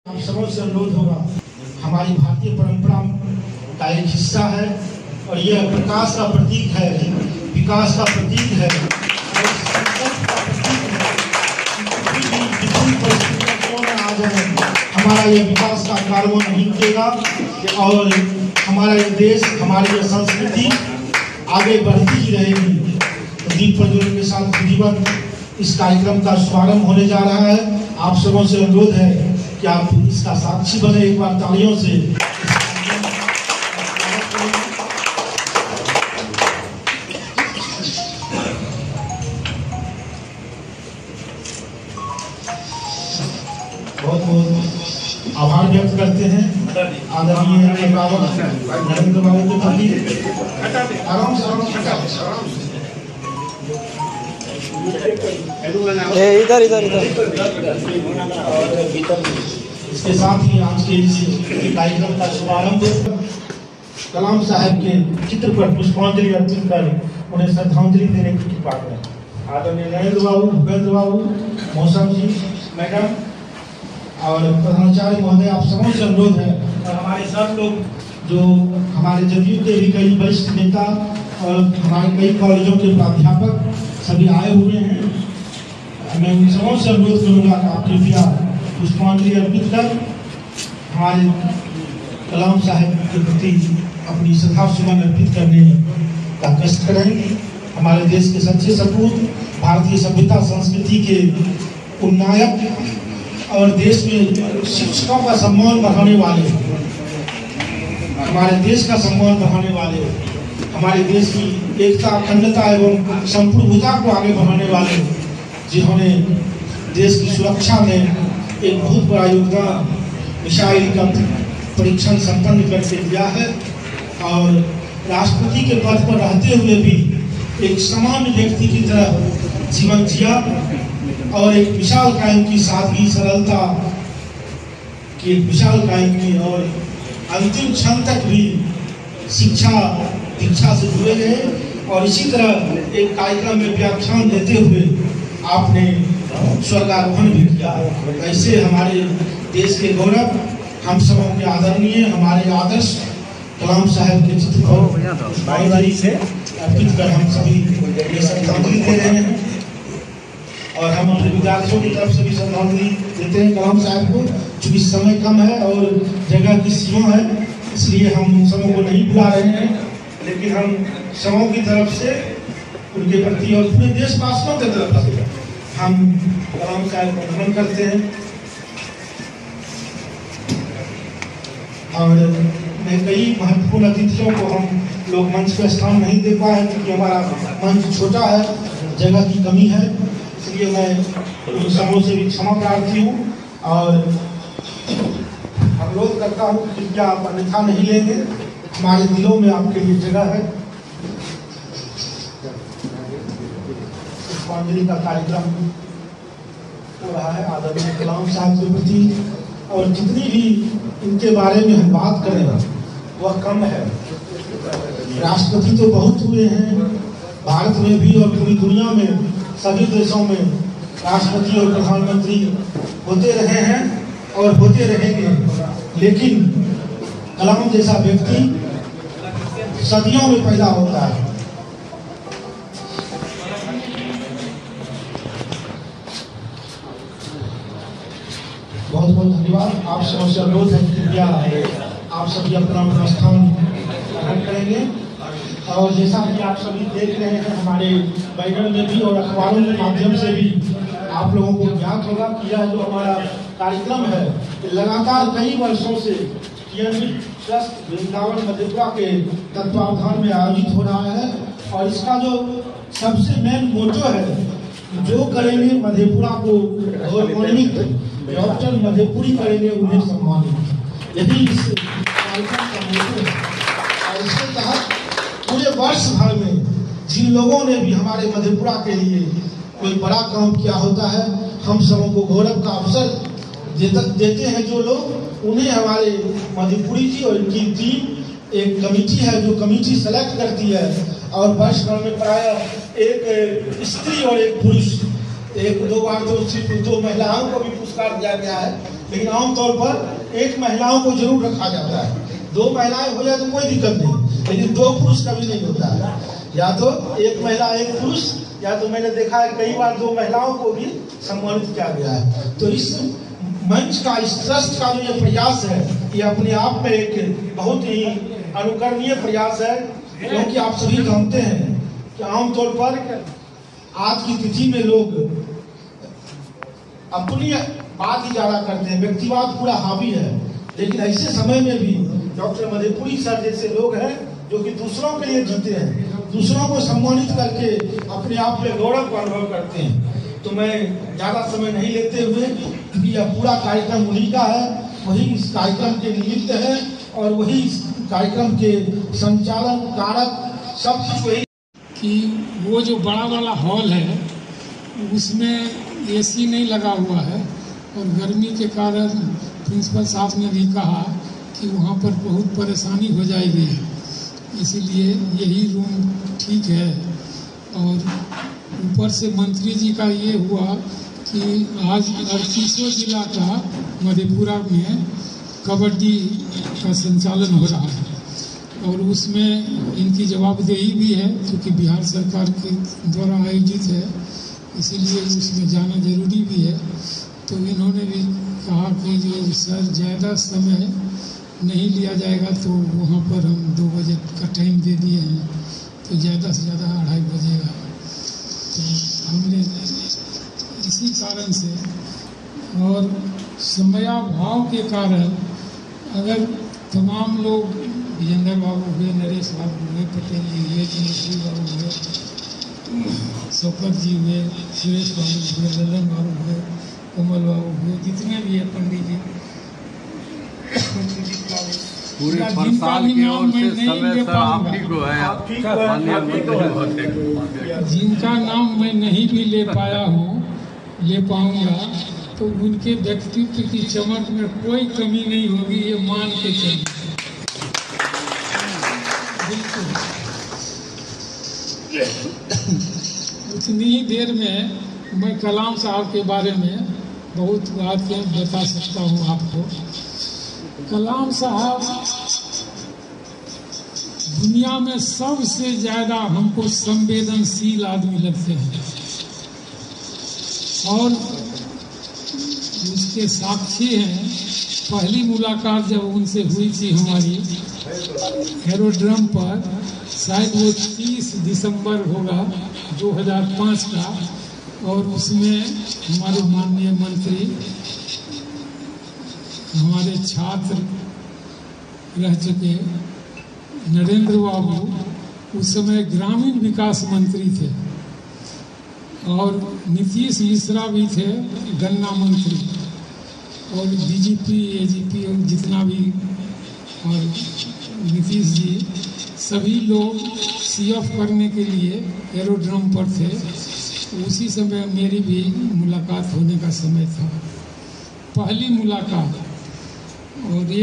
आप सबों से अनुरोध होगा, हमारी भारतीय परंपरा का एक हिस्सा है और यह प्रकाश का प्रतीक है, विकास का प्रतीक है और संकल्प का प्रतीक है। विभिन्न परिस्थितियों में आ जाए, हमारा यह विकास का कारवां नहीं रुकेगा और हमारा यह देश, हमारी यह संस्कृति आगे बढ़ती ही रहेगी। तो दीप प्रज्वलन के साथ विधिवत इस कार्यक्रम का शुभारंभ होने जा रहा है। आप सबों से अनुरोध है कि आप इसका साक्षी बने, एक बार तालियों से। बहुत बहुत आभार व्यक्त करते हैं आदरणीय नरेंद्र बाबू के प्रति। आराम से इधर इधर इधर। इसके साथ ही आज के इस कार्यक्रम का शुभारंभ कलाम साहब के चित्र पर पुष्पांजलि अर्पित कर उन्हें श्रद्धांजलि देने की कृपा करें। आदरणीय नरेंद्र बाबू, भूपेंद्र बाबू, मौसम जी, मैडम और प्रधानाचार्य महोदय, आप सबों से अनुरोध है और हमारे सब लोग जो हमारे जदयू के भी कई वरिष्ठ नेता और हमारे कई कॉलेजों के प्राध्यापक सभी आए हुए हैं। मैं उन सबों से अनुरोध करूँगा कि आप कृपया पुष्पांजलि अर्पित कर हमारे कलाम साहब के प्रति अपनी श्रद्धा सुमन अर्पित करने का कष्ट करें। हमारे देश के सच्चे सपूत, भारतीय सभ्यता संस्कृति के उन्नायक और देश में शिक्षकों का सम्मान बढ़ाने वाले, हमारे देश का सम्मान बढ़ाने वाले, हमारे देश की एकता, अखंडता एवं संप्रभुता को आगे बढ़ाने वाले, जिन्होंने देश की सुरक्षा में एक बहुत बड़ा योगदान मिसाइल का परीक्षण संपन्न करके दिया है और राष्ट्रपति के पद पर रहते हुए भी एक सामान्य व्यक्ति की तरह जीवन जिया और एक विशाल कायम की सादगी, सरलता की एक विशाल कायम की और अंतिम क्षण तक भी शिक्षा दीक्षा से जुड़े रहे और इसी तरह एक कार्यक्रम में व्याख्यान देते हुए आपने स्वर्गारोहण भी किया। ऐसे हमारे देश के गौरव, हम सबों के आदरणीय, हमारे आदर्श कलाम साहब के चित्र को से अर्पित कर हम सभी ये श्रद्धांजलि दे रहे हैं और हम अपने विद्यार्थियों की तरफ से भी श्रद्धांजलि देते हैं कलाम साहब को। चूंकि समय कम है और जगह की सीमा है, इसलिए हम उन सबों को नहीं बुला रहे हैं, लेकिन हम सबों की तरफ से उनके प्रति और पूरे देशवासियों की तरफ से हम कलाम साहब को नमन करते हैं। और मैं कई महत्वपूर्ण अतिथियों को हम लोग मंच पर स्थान नहीं दे पाए क्योंकि हमारा मंच छोटा है, जगह की कमी है, इसलिए मैं उन सबों से भी क्षमा प्रार्थी हूँ और अनुरोध करता हूँ कि क्या आप अन्यथा नहीं लेंगे, हमारे दिलों में आपके लिए जगह है। पुष्पांजलि का कार्यक्रम हो रहा है आदरणीय कलाम साहब के प्रति और जितनी भी इनके बारे में हम बात करें वह कम है। राष्ट्रपति तो बहुत हुए हैं, भारत में भी और पूरी दुनिया में सभी देशों में राष्ट्रपति और प्रधानमंत्री होते रहे हैं और होते रहेंगे, लेकिन कलाम जैसा व्यक्ति सदियों में पैदा होता है। बहुत बहुत धन्यवाद। आप सबसे अनुरोध है कृपया आप सभी अपना स्थान ग्रहण करेंगे और जैसा कि आप सभी देख रहे हैं हमारे बैनर में भी और अखबारों के माध्यम से भी आप लोगों को ज्ञात होगा कि यह जो हमारा कार्यक्रम है लगातार कई वर्षों से ट्रस्ट वृंदावन मधेपुरा के तत्वावधान में आयोजित हो रहा है और इसका जो सबसे मेन मोटो है, जो करेंगे मधेपुरा को गौरवान्वित, डॉक्टर मधेपुरी करेंगे उन्हें सम्मानित, यही इस कार्यक्रम का मोटो है। और इसके तहत पूरे वर्ष भर में जिन लोगों ने भी हमारे मधेपुरा के लिए कोई बड़ा काम किया होता है, हम सबों को गौरव का अवसर देते हैं जो लोग, उन्हें हमारे मधेपुरी जी और इनकी टीम एक कमेटी है जो कमेटी सेलेक्ट करती है और वर्ष भर में प्रायः एक स्त्री और एक पुरुष, एक दो बार तो सिर्फ 2 महिलाओं को भी पुरस्कार दिया गया है, लेकिन आमतौर पर एक महिलाओं को जरूर रखा जाता है। 2 महिलाएं हो जाए तो कोई दिक्कत नहीं, लेकिन 2 पुरुष कभी नहीं होता है। या तो एक महिला एक पुरुष, या तो मैंने देखा है कई बार 2 महिलाओं को भी सम्मानित किया गया है। तो इस मंच का, इस ट्रस्ट का जो ये प्रयास है, ये अपने आप में एक बहुत ही अनुकरणीय प्रयास है। क्योंकि आप सभी जानते हैं कि आमतौर पर आज की तिथि में लोग अपनी बात ही ज्यादा करते हैं, व्यक्तिवाद पूरा हावी है। लेकिन ऐसे समय में भी डॉक्टर मधेपुरी सर जैसे लोग हैं जो कि दूसरों के लिए जीते हैं, दूसरों को सम्मानित करके अपने आप में गौरव का अनुभव करते हैं। तो मैं ज्यादा समय नहीं लेते हुए, क्योंकि यह पूरा कार्यक्रम उन्हीं का है, वही इस कार्यक्रम के निमित्त है और वही इस कार्यक्रम के संचालन कारक सब कुछ वही। कि वो जो बड़ा वाला हॉल है उसमें एसी नहीं लगा हुआ है और गर्मी के कारण प्रिंसिपल साहब ने भी कहा कि वहाँ पर बहुत परेशानी हो जाएगी, इसीलिए यही रूम ठीक है। और ऊपर से मंत्री जी का ये हुआ कि आज 38 जिला का मधेपुरा में कबड्डी का संचालन हो रहा है और उसमें इनकी जवाबदेही भी है, क्योंकि बिहार सरकार के द्वारा आयोजित है, इसीलिए उसमें जाना जरूरी भी है। तो इन्होंने भी कहा कि जो सर ज़्यादा समय नहीं लिया जाएगा, तो वहाँ पर हम 2 बजे का टाइम दे दिए हैं, तो ज़्यादा से ज़्यादा 2:30 बजेगा। तो हमने इसी कारण से और समयाभाव के कारण अगर तमाम लोग विजेंद्र बाबू हुए, नरेश बाबू हुए, पटेल जी हुए, चंद्रश्री बाबू हुए, शौकत जी हुए, सुरेश बाबू हुए, ललन बाबू हुए, कमल बाबू हुए, जितने भी है पंडित जी, पूरे प्रसाद की ओर से समय सर आप ही को है, जिनका नाम मैं नहीं भी ले पाया हूँ, ले पाऊंगा, तो उनके व्यक्तित्व की चमक में कोई कमी नहीं होगी, ये मान के चलिए। बिल्कुल उतनी ही देर में मैं कलाम साहब के बारे में बहुत बातें बता सकता हूँ आपको। कलाम साहब दुनिया में सबसे ज़्यादा हमको संवेदनशील आदमी लगते हैं और उसके साक्षी हैं। पहली मुलाकात जब उनसे हुई थी हमारी एरोड्रम पर, शायद वो 30 दिसंबर होगा 2005 का, और उसमें हमारे माननीय मंत्री, हमारे छात्र रह चुके नरेंद्र बाबू उस समय ग्रामीण विकास मंत्री थे और नीतीश मिश्रा भी थे गन्ना मंत्री, और डीजीपी, एजीपी और जितना भी, और नीतीश जी सभी लोग सीएफ करने के लिए एरोड्रम पर थे। उसी समय मेरी भी मुलाकात होने का समय था, पहली मुलाकात। और ये